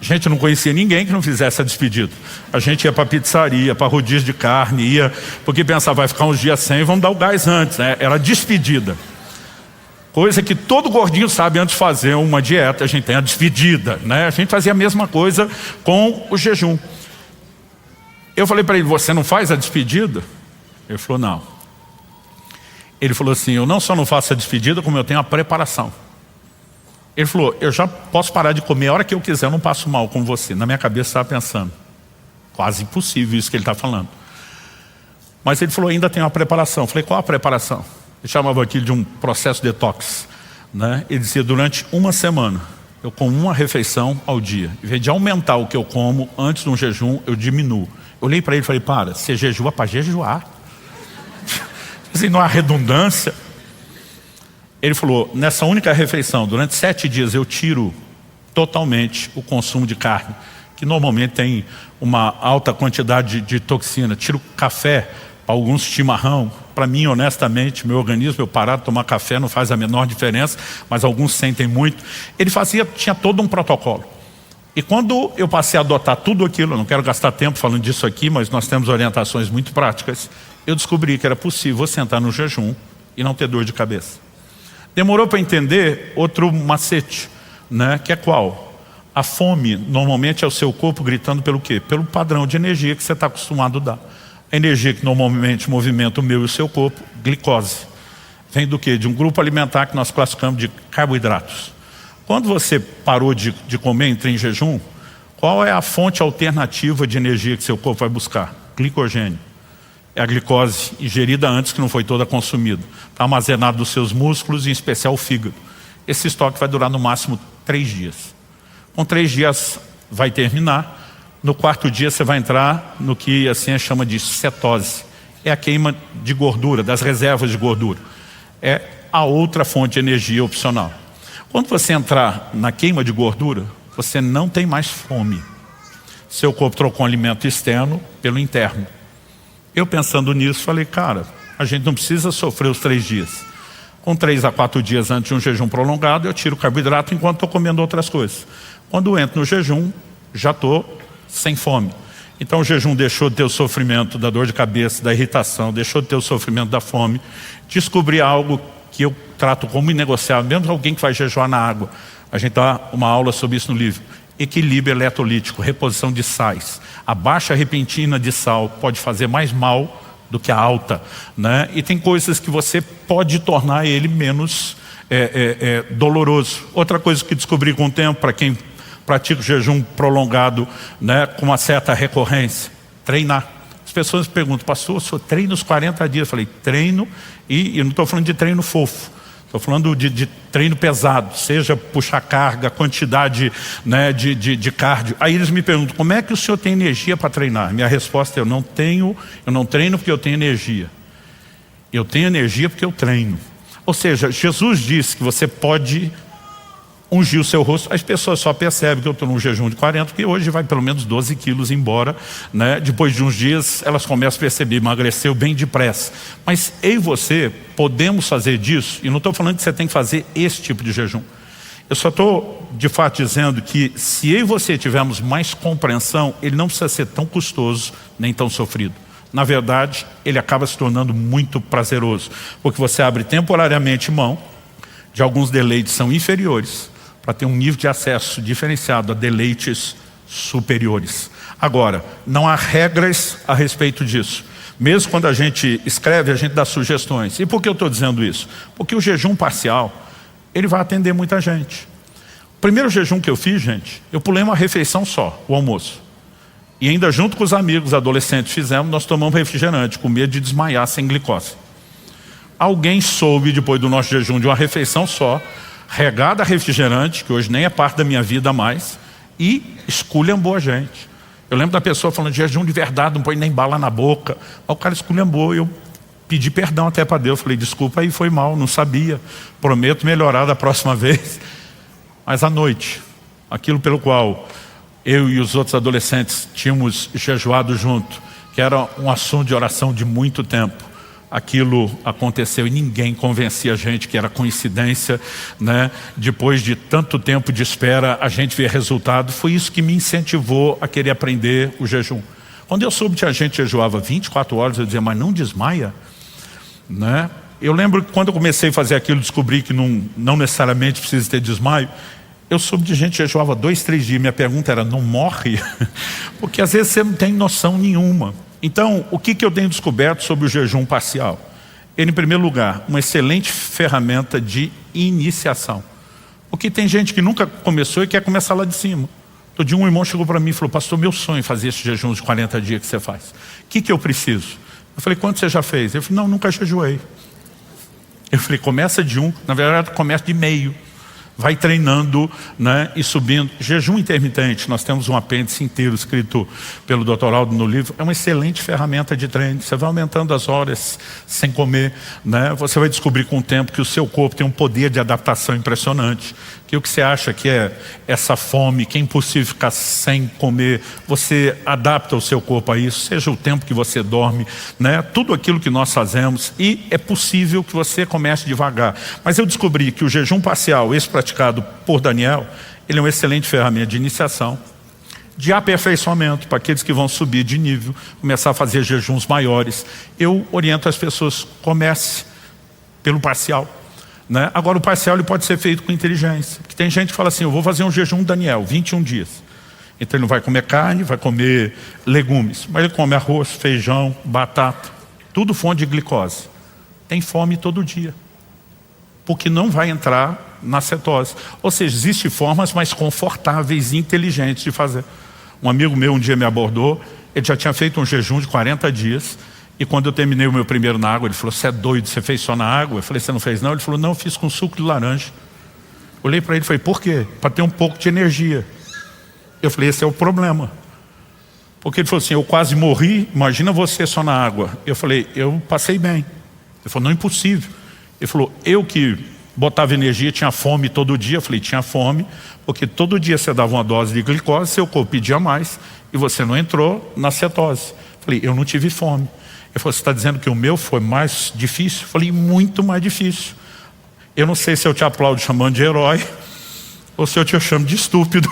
A gente não conhecia ninguém que não fizesse a despedida. A gente ia para pizzaria, para rodízio de carne, ia, porque pensava: vai ficar uns dias sem, vamos dar o gás antes, né? Era despedida. Coisa que todo gordinho sabe antes de fazer uma dieta, a gente tem a despedida, né? A gente fazia a mesma coisa com o jejum. Eu falei para ele: você não faz a despedida? Ele falou: não. Ele falou assim: eu não só não faço a despedida, como eu tenho a preparação. Ele falou: eu já posso parar de comer a hora que eu quiser, eu não passo mal com você. Na minha cabeça estava pensando: quase impossível isso que ele está falando. Mas ele falou: ainda tem uma preparação. Eu falei: qual a preparação? Ele chamava aquilo de um processo detox, né? Ele dizia: durante uma semana eu como uma refeição ao dia. Em vez de aumentar o que eu como antes de um jejum, eu diminuo. Eu olhei para ele e falei: para, você jejua para jejuar. Assim, não há redundância. Ele falou: nessa única refeição, durante 7 dias eu tiro totalmente o consumo de carne, que normalmente tem uma alta quantidade de toxina. Tiro café, para alguns chimarrão, Para mim, honestamente, meu organismo, eu parar de tomar café não faz a menor diferença, mas alguns sentem muito. Ele tinha todo um protocolo. E quando eu passei a adotar tudo aquilo, eu não quero gastar tempo falando disso aqui, mas nós temos orientações muito práticas, eu descobri que era possível sentar no jejum e não ter dor de cabeça. Demorou para entender outro macete, né? Que é qual? A fome normalmente é o seu corpo gritando pelo quê? Pelo padrão de energia que você está acostumado a dar. A energia que normalmente movimenta o meu e o seu corpo, glicose. Vem do quê? De um grupo alimentar que nós classificamos de carboidratos. Quando você parou de comer, entra em jejum, qual é a fonte alternativa de energia que seu corpo vai buscar? Glicogênio. É a glicose ingerida antes, que não foi toda consumida. Está armazenado nos seus músculos, em especial o fígado. Esse estoque vai durar no máximo 3 dias. Com 3 dias vai terminar. No 4º dia você vai entrar no que a ciência chama de cetose. É a queima de gordura, das reservas de gordura. É a outra fonte de energia opcional. Quando você entrar na queima de gordura, você não tem mais fome. Seu corpo trocou um alimento externo pelo interno. Eu pensando nisso, falei, cara, a gente não precisa sofrer os 3 dias. Com 3 a 4 dias antes de um jejum prolongado, eu tiro o carboidrato enquanto estou comendo outras coisas. Quando eu entro no jejum, já estou sem fome. Então o jejum deixou de ter o sofrimento da dor de cabeça, da irritação, deixou de ter o sofrimento da fome. Descobri algo que eu trato como inegociável, mesmo alguém que vai jejuar na água. A gente dá uma aula sobre isso no livro. Equilíbrio eletrolítico, reposição de sais. A baixa repentina de sal pode fazer mais mal do que a alta, né? E tem coisas que você pode tornar ele menos doloroso. Outra coisa que descobri com o tempo, para quem pratica o jejum prolongado, né, com uma certa recorrência, treinar. As pessoas me perguntam, pastor, o senhor treina os 40 dias? Eu falei, treino, e não estou falando de treino fofo. Estou falando de treino pesado, seja puxar carga, quantidade, né, de cardio. Aí eles me perguntam, como é que o senhor tem energia para treinar? Minha resposta é, eu não treino porque eu tenho energia. Eu tenho energia porque eu treino. Ou seja, Jesus disse que você pode ungir o seu rosto. As pessoas só percebem que eu estou num jejum de 40, porque hoje vai pelo menos 12 quilos embora, né? Depois de uns dias elas começam a perceber, emagreceu bem depressa. Mas eu e você podemos fazer disso, e não estou falando que você tem que fazer esse tipo de jejum. Eu só estou de fato dizendo que se eu e você tivermos mais compreensão, ele não precisa ser tão custoso nem tão sofrido. Na verdade, ele acaba se tornando muito prazeroso, porque você abre temporariamente mão de alguns deleites que são inferiores, para ter um nível de acesso diferenciado a deleites superiores. Agora, não há regras a respeito disso. Mesmo quando a gente escreve, a gente dá sugestões. E por que eu estou dizendo isso? Porque o jejum parcial, ele vai atender muita gente. O primeiro jejum que eu fiz, gente, eu pulei uma refeição só, o almoço. E ainda junto com os amigos adolescentes fizemos, nós tomamos refrigerante, com medo de desmaiar sem glicose. Alguém soube, depois do nosso jejum, de uma refeição só, regada a refrigerante, que hoje nem é parte da minha vida mais, e esculhambou a gente. Eu lembro da pessoa falando, jejum de verdade, não põe nem bala na boca. Aí o cara esculhambou, eu pedi perdão até para Deus. Falei, desculpa aí, foi mal, não sabia. Prometo melhorar da próxima vez. Mas à noite, aquilo pelo qual eu e os outros adolescentes tínhamos jejuado junto, que era um assunto de oração de muito tempo, aquilo aconteceu e ninguém convencia a gente que era coincidência, né? Depois de tanto tempo de espera, a gente vê resultado. Foi isso que me incentivou a querer aprender o jejum. Quando eu soube que a gente jejuava 24 horas, eu dizia, mas não desmaia? Né? Eu lembro que quando eu comecei a fazer aquilo, descobri que não necessariamente precisa ter desmaio. Eu soube de gente que jejuava 2, 3 dias. Minha pergunta era, não morre? Porque às vezes você não tem noção nenhuma. Então, o que eu tenho descoberto sobre o jejum parcial? Ele, em primeiro lugar, uma excelente ferramenta de iniciação. Porque tem gente que nunca começou e quer começar lá de cima. Outro dia um irmão chegou para mim e falou, pastor, meu sonho é fazer esse jejum de 40 dias que você faz. O que eu preciso? Eu falei, quanto você já fez? Ele falou, não, nunca jejuei. Eu falei, começa de 1, na verdade começa de meio. vai treinando, né, e subindo. Jejum intermitente, nós temos um apêndice inteiro escrito pelo Dr. Aldo no livro, é uma excelente ferramenta de treino. Você vai aumentando as horas sem comer, né? Você vai descobrir com o tempo que o seu corpo tem um poder de adaptação impressionante, que o que você acha que é essa fome, que é impossível ficar sem comer, você adapta o seu corpo a isso, seja o tempo que você dorme, né? Tudo aquilo que nós fazemos, e é possível que você comece devagar. Mas eu descobri que o jejum parcial, esse praticado por Daniel, ele é uma excelente ferramenta de iniciação, de aperfeiçoamento para aqueles que vão subir de nível, começar a fazer jejuns maiores. Eu oriento as pessoas, comece pelo parcial, né? Agora o parcial ele pode ser feito com inteligência, porque tem gente que fala assim, eu vou fazer um jejum Daniel, 21 dias. Então ele não vai comer carne, vai comer legumes, mas ele come arroz, feijão, batata, tudo fonte de glicose. Tem fome todo dia, porque não vai entrar na cetose. Ou seja, existem formas mais confortáveis e inteligentes de fazer. Um amigo meu um dia me abordou, ele já tinha feito um jejum de 40 dias, e quando eu terminei o meu primeiro na água, ele falou, você é doido, você fez só na água? Eu falei, você não fez não? Ele falou, não, eu fiz com suco de laranja. Olhei para ele e falei, por quê? Para ter um pouco de energia. Eu falei, esse é o problema. Porque ele falou assim, eu quase morri, imagina você só na água. Eu falei, eu passei bem. Ele falou, não, é impossível. Ele falou, eu que botava energia, tinha fome todo dia. Eu falei, tinha fome, porque todo dia você dava uma dose de glicose, seu corpo pedia mais, e você não entrou na cetose. Eu falei, eu não tive fome. Ele falou, você está dizendo que o meu foi mais difícil? Eu falei, muito mais difícil. Eu não sei se eu te aplaudo chamando de herói, ou se eu te chamo de estúpido,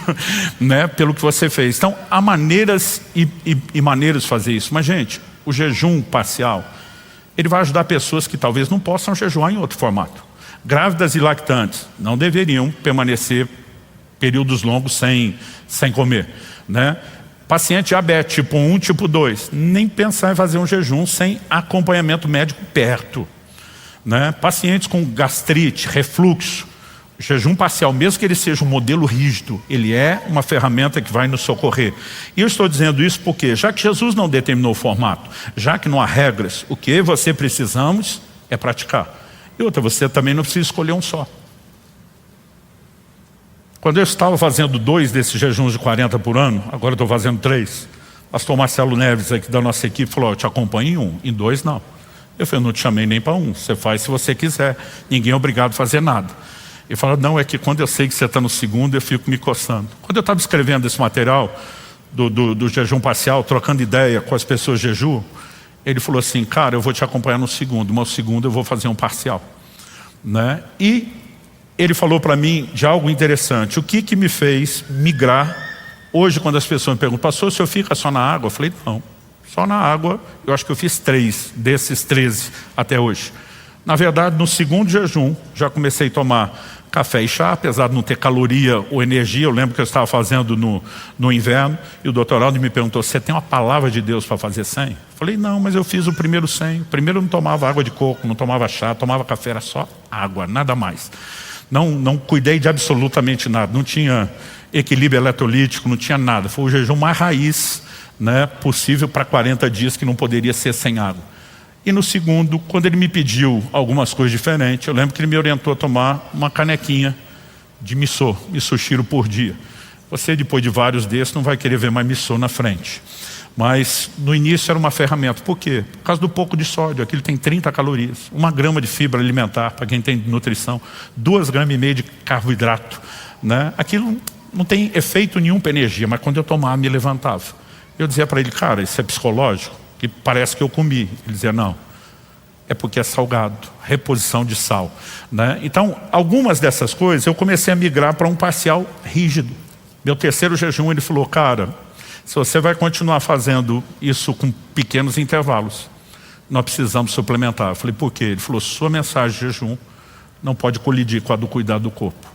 né, pelo que você fez. Então, há maneiras e maneiras de fazer isso. Mas, gente, o jejum parcial, ele vai ajudar pessoas que talvez não possam jejuar em outro formato. Grávidas e lactantes não deveriam permanecer períodos longos sem comer, né? Paciente diabetes tipo 1, tipo 2, nem pensar em fazer um jejum sem acompanhamento médico perto, né? Pacientes com gastrite, refluxo, jejum parcial, mesmo que ele seja um modelo rígido, ele é uma ferramenta que vai nos socorrer. E eu estou dizendo isso porque, já que Jesus não determinou o formato, já que não há regras, o que você precisamos é praticar. E outra, você também não precisa escolher um só. Quando eu estava fazendo 2 desses jejuns de 40 por ano, agora eu estou fazendo 3, pastor Marcelo Neves aqui da nossa equipe falou, eu te acompanho em 1, em 2 não. Eu falei, eu não te chamei nem para 1, você faz se você quiser, ninguém é obrigado a fazer nada. Ele falou, não, é que quando eu sei que você está no segundo, eu fico me coçando. Quando eu estava escrevendo esse material do jejum parcial, trocando ideia com as pessoas de jejum, ele falou assim, cara, eu vou te acompanhar no segundo, mas no segundo eu vou fazer um parcial, né? E ele falou para mim de algo interessante. O que me fez migrar? Hoje, quando as pessoas me perguntam, pastor, o senhor fica só na água? Eu falei, não, só na água. Eu acho que eu fiz 3 desses 13 até hoje. Na verdade, no segundo jejum, já comecei a tomar café e chá, apesar de não ter caloria ou energia. Eu lembro que eu estava fazendo no inverno, e o doutor Aldo me perguntou, você tem uma palavra de Deus para fazer 100? Eu falei, não, mas eu fiz o primeiro 100. Primeiro eu não tomava água de coco, não tomava chá, tomava café, era só água, nada mais. Não cuidei de absolutamente nada, não tinha equilíbrio eletrolítico, não tinha nada. Foi o jejum mais raiz, né, possível para 40 dias, que não poderia ser sem água. E no segundo, quando ele me pediu algumas coisas diferentes, eu lembro que ele me orientou a tomar uma canequinha de misoshiro por dia. Você, depois de vários desses, não vai querer ver mais miso na frente. Mas no início era uma ferramenta. Por quê? Por causa do pouco de sódio. Aquilo tem 30 calorias. 1 grama de fibra alimentar, para quem tem nutrição. 2,5 gramas de carboidrato, né? Aquilo não tem efeito nenhum para energia, mas quando eu tomava, me levantava. Eu dizia para ele, cara, isso é psicológico? Que parece que eu comi. Ele dizia, não. É porque é salgado. Reposição de sal, né? Então, algumas dessas coisas, eu comecei a migrar para um parcial rígido. Meu terceiro jejum, ele falou, cara, se você vai continuar fazendo isso com pequenos intervalos, nós precisamos suplementar. Eu falei, por quê? Ele falou, sua mensagem de jejum não pode colidir com a do cuidado do corpo.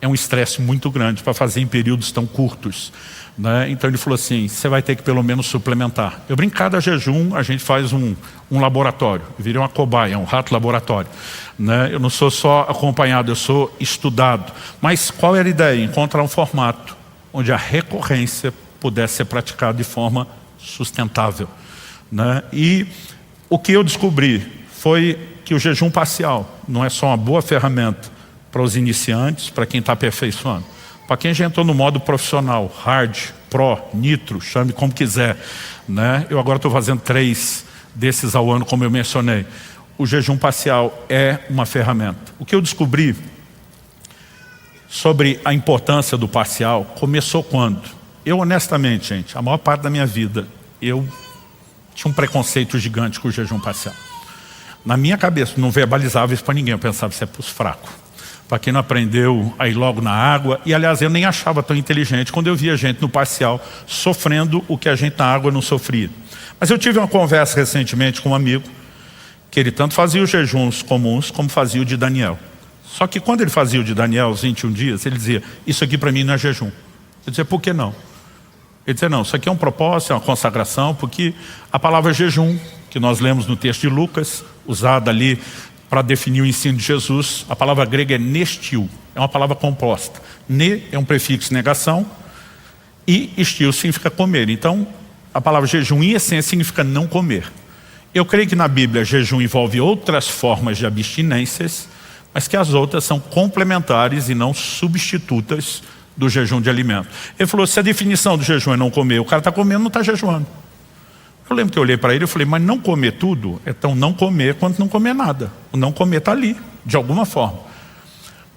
É um estresse muito grande para fazer em períodos tão curtos, né? Então ele falou assim, você vai ter que pelo menos suplementar. Eu brinco, cada jejum a gente faz um laboratório. Eu virei uma cobaia, um rato laboratório, né? Eu não sou só acompanhado, eu sou estudado. Mas qual era a ideia? Encontrar um formato onde a recorrência pudesse ser praticado de forma sustentável, né? E o que eu descobri foi que o jejum parcial não é só uma boa ferramenta para os iniciantes, para quem está aperfeiçoando. Para quem já entrou no modo profissional, hard, pro, nitro, chame como quiser, né? Eu agora estou fazendo 3 desses ao ano, como eu mencionei. O jejum parcial é uma ferramenta. O que eu descobri sobre a importância do parcial começou quando? Eu, honestamente, gente, a maior parte da minha vida, eu tinha um preconceito gigante com o jejum parcial. Na minha cabeça, não verbalizava isso para ninguém, eu pensava, isso é para os fracos. Para quem não aprendeu a ir logo na água. E aliás, eu nem achava tão inteligente quando eu via gente no parcial sofrendo o que a gente na água não sofria. Mas eu tive uma conversa recentemente com um amigo, que ele tanto fazia os jejuns comuns como fazia o de Daniel. Só que quando ele fazia o de Daniel, os 21 dias, ele dizia, isso aqui para mim não é jejum. Eu dizia, por que não? Ele dizia, não, isso aqui é um propósito, é uma consagração, porque a palavra jejum, que nós lemos no texto de Lucas, usada ali para definir o ensino de Jesus, a palavra grega é nestil, é uma palavra composta. Ne é um prefixo negação e estil significa comer. Então, a palavra jejum em essência significa não comer. Eu creio que na Bíblia jejum envolve outras formas de abstinências, mas que as outras são complementares e não substitutas do jejum de alimento. Ele falou, se a definição do jejum é não comer, o cara está comendo, não está jejuando. Eu lembro que eu olhei para ele e falei, mas não comer tudo é tão não comer quanto não comer nada. O não comer está ali, de alguma forma.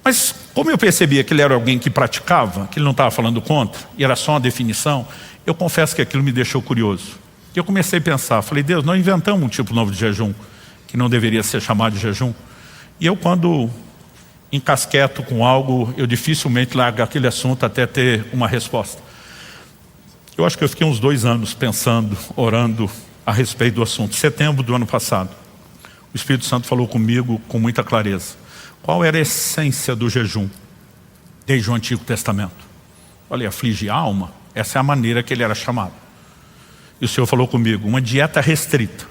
Mas como eu percebia que ele era alguém que praticava, que ele não estava falando contra, e era só uma definição, eu confesso que aquilo me deixou curioso. E eu comecei a pensar, falei, Deus, nós inventamos um tipo novo de jejum, que não deveria ser chamado de jejum. E eu quando encasqueto com algo, eu dificilmente largo aquele assunto até ter uma resposta. Eu acho que eu fiquei uns 2 anos pensando, orando a respeito do assunto. Setembro do ano passado, o Espírito Santo falou comigo com muita clareza. Qual era a essência do jejum desde o Antigo Testamento? Falei, aflige a alma. Essa é a maneira que ele era chamado. E o Senhor falou comigo, uma dieta restrita.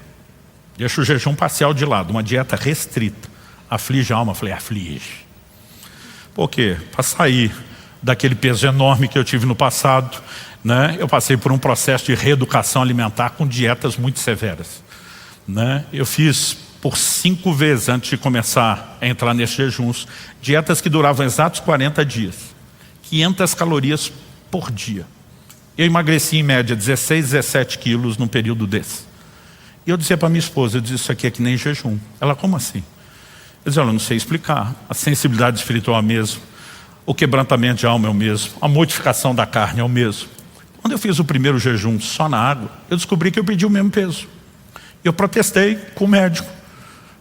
Deixa o jejum parcial de lado, uma dieta restrita. Aflige a alma. Falei, aflige. Por quê? Para sair daquele peso enorme que eu tive no passado, né? Eu passei por um processo de reeducação alimentar com dietas muito severas, né? Eu fiz por 5 vezes antes de começar a entrar nesses jejuns, dietas que duravam exatos 40 dias, 500 calorias por dia. Eu emagreci em média 16, 17 quilos num período desse. E eu dizia para minha esposa, eu disse, isso aqui é que nem jejum. Ela, como assim? Eu dizia, eu não sei explicar. A sensibilidade espiritual é a mesma, o quebrantamento de alma é o mesmo, a modificação da carne é o mesmo. Quando eu fiz o primeiro jejum só na água, eu descobri que eu perdi o mesmo peso. Eu protestei com o médico.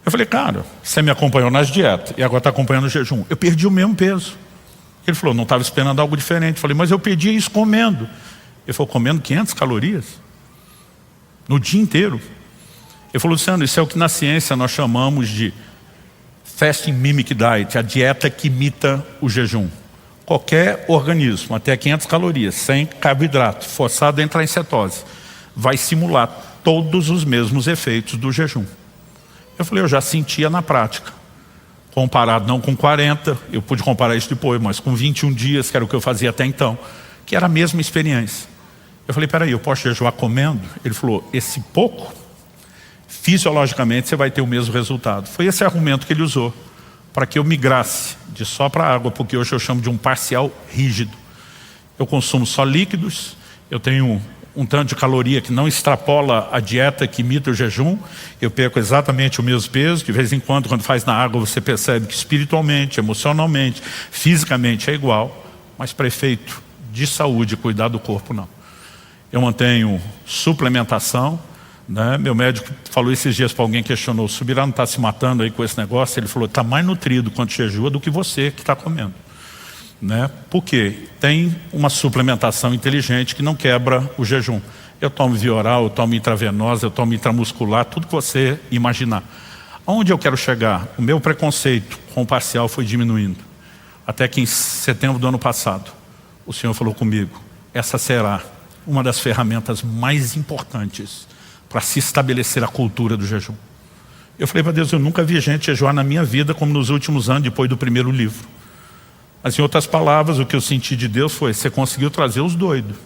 Eu falei, cara, você me acompanhou nas dietas e agora está acompanhando o jejum. Eu perdi o mesmo peso. Ele falou, não estava esperando algo diferente. Eu falei, mas eu perdi isso comendo. Ele falou, comendo 500 calorias? No dia inteiro? Ele falou, Luciano, isso é o que na ciência nós chamamos de Fasting Mimic Diet, a dieta que imita o jejum. Qualquer organismo, até 500 calorias, sem carboidrato, forçado a entrar em cetose, vai simular todos os mesmos efeitos do jejum. Eu falei, eu já sentia na prática. Comparado não com 40, eu pude comparar isso depois, mas com 21 dias, que era o que eu fazia até então, que era a mesma experiência. Eu falei, peraí, eu posso jejuar comendo? Ele falou, esse pouco, fisiologicamente você vai ter o mesmo resultado. Foi esse argumento que ele usou, para que eu migrasse de só para água, porque hoje eu chamo de um parcial rígido. Eu consumo só líquidos, eu tenho um tanto de caloria que não extrapola a dieta que imita o jejum, eu perco exatamente o mesmo peso, de vez em quando faz na água você percebe que espiritualmente, emocionalmente, fisicamente é igual, mas para efeito de saúde, cuidar do corpo não. Eu mantenho suplementação, né? Meu médico falou esses dias para alguém, questionou, o Subirá não está se matando aí com esse negócio? Ele falou, está mais nutrido quando jejua do que você que está comendo, né? Por quê? Tem uma suplementação inteligente que não quebra o jejum. Eu tomo via oral, eu tomo intravenosa, eu tomo intramuscular, tudo que você imaginar. Aonde eu quero chegar? O meu preconceito com o parcial foi diminuindo, até que em setembro do ano passado o Senhor falou comigo, essa será uma das ferramentas mais importantes para se estabelecer a cultura do jejum. Eu falei para Deus, eu nunca vi gente jejuar na minha vida como nos últimos anos, depois do primeiro livro. Mas em outras palavras, o que eu senti de Deus foi, você conseguiu trazer os doidos.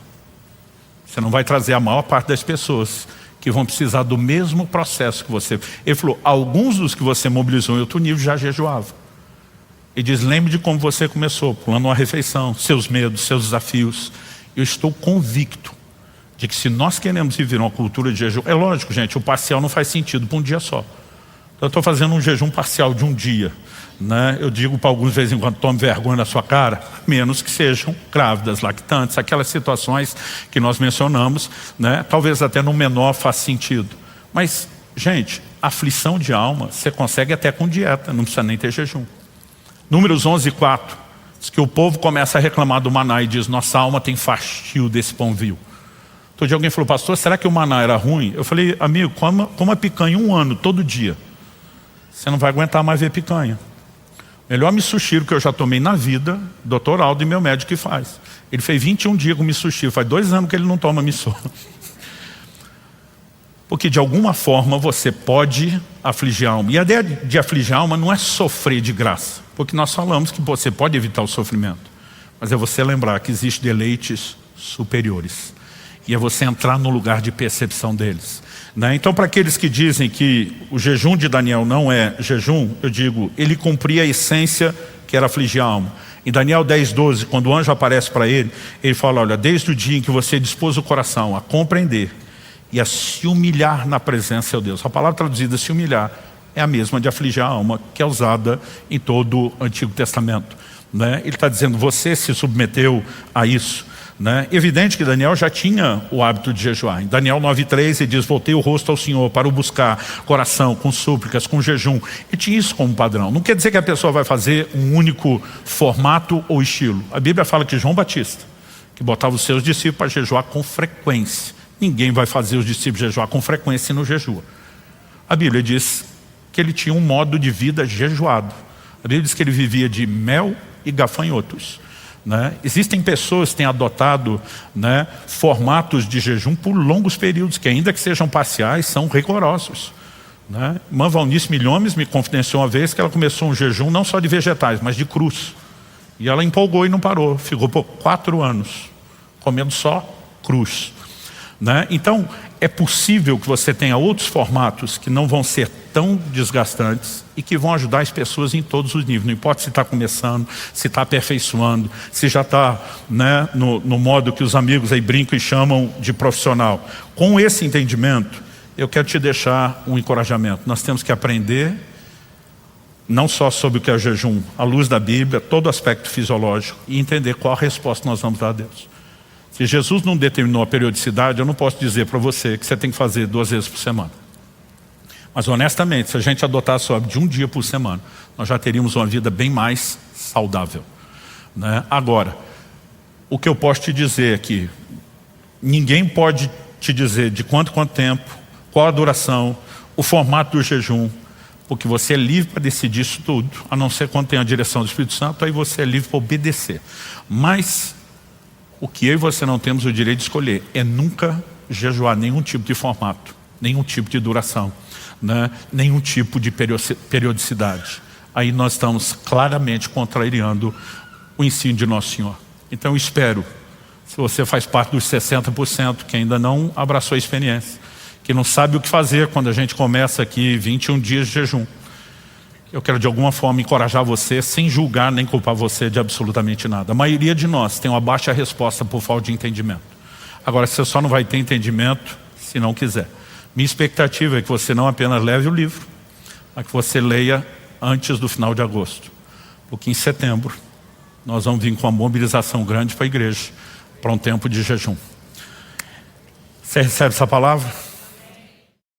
Você não vai trazer a maior parte das pessoas que vão precisar do mesmo processo que você. Ele falou, alguns dos que você mobilizou em outro nível já jejuavam. Ele diz, lembre de como você começou, pulando uma refeição, seus medos, seus desafios. Eu estou convicto de que se nós queremos viver uma cultura de jejum, é lógico, gente, o parcial não faz sentido para um dia só. Eu estou fazendo um jejum parcial de um dia, né? Eu digo para alguns de vez em quando, tome vergonha na sua cara, menos que sejam grávidas, lactantes, aquelas situações que nós mencionamos, né? Talvez até no menor faça sentido. Mas, gente, aflição de alma você consegue até com dieta, não precisa nem ter jejum. Números 11:4, diz que o povo começa a reclamar do maná e diz, nossa alma tem fastio desse pão vil. Outro dia alguém falou, pastor, será que o maná era ruim? Eu falei, amigo, coma picanha 1 ano, todo dia. Você não vai aguentar mais ver picanha. Melhor miso-shiro que eu já tomei na vida, Dr. Aldo e meu médico que faz. Ele fez 21 dias com miso-shiro, faz 2 anos que ele não toma miso. Porque de alguma forma você pode afligir a alma. E a ideia de afligir a alma não é sofrer de graça. Porque nós falamos que você pode evitar o sofrimento. Mas é você lembrar que existem deleites superiores. E é você entrar no lugar de percepção deles. Né? Então, para aqueles que dizem que o jejum de Daniel não é jejum, eu digo, ele cumpria a essência que era afligir a alma. Em Daniel 10:12, quando o anjo aparece para ele, ele fala, olha, desde o dia em que você dispôs o coração a compreender e a se humilhar na presença de Deus. A palavra traduzida se humilhar é a mesma de afligir a alma, que é usada em todo o Antigo Testamento. Né? Ele está dizendo, você se submeteu a isso. Né? Evidente que Daniel já tinha o hábito de jejuar. Em Daniel 9:3 ele diz, voltei o rosto ao Senhor para o buscar, coração, com súplicas, com jejum. E tinha isso como padrão. Não quer dizer que a pessoa vai fazer um único formato ou estilo. A Bíblia fala que João Batista, que botava os seus discípulos para jejuar com frequência. Ninguém vai fazer os discípulos jejuar com frequência se não jejua. A Bíblia diz que ele tinha um modo de vida jejuado. A Bíblia diz que ele vivia de mel e gafanhotos. Né? Existem pessoas que têm adotado, né, formatos de jejum por longos períodos, que ainda que sejam parciais, são rigorosos. Né? Irmã Valnice Milhomes me confidenciou uma vez que ela começou um jejum não só de vegetais, mas de crus. E ela empolgou e não parou, ficou por 4 anos, comendo só crus. Né? Então, é possível que você tenha outros formatos que não vão ser tão desgastantes e que vão ajudar as pessoas em todos os níveis. Não importa se está começando, se está aperfeiçoando, se já está, né, no modo que os amigos aí brincam e chamam de profissional. Com esse entendimento, eu quero te deixar um encorajamento. Nós temos que aprender não só sobre o que é o jejum, à luz da Bíblia, todo o aspecto fisiológico, e entender qual a resposta nós vamos dar a Deus. Se Jesus não determinou a periodicidade, eu não posso dizer para você que você tem que fazer 2 vezes por semana. Mas honestamente, se a gente adotasse o hábito de 1 dia por semana, nós já teríamos uma vida bem mais saudável. Né? Agora, o que eu posso te dizer aqui, ninguém pode te dizer de quanto tempo, qual a duração, o formato do jejum, porque você é livre para decidir isso tudo, a não ser quando tem a direção do Espírito Santo, aí você é livre para obedecer. Mas o que eu e você não temos o direito de escolher é nunca jejuar nenhum tipo de formato, nenhum tipo de duração, né? Nenhum tipo de periodicidade. Aí nós estamos claramente contrariando o ensino de Nosso Senhor. Então eu espero, se você faz parte dos 60% que ainda não abraçou a experiência, que não sabe o que fazer quando a gente começa aqui 21 dias de jejum, eu quero de alguma forma encorajar você, sem julgar nem culpar você de absolutamente nada. A maioria de nós tem uma baixa resposta por falta de entendimento. Agora, você só não vai ter entendimento se não quiser. Minha expectativa é que você não apenas leve o livro, mas que você leia antes do final de agosto. Porque em setembro nós vamos vir com uma mobilização grande para a igreja, para um tempo de jejum. Você recebe essa palavra?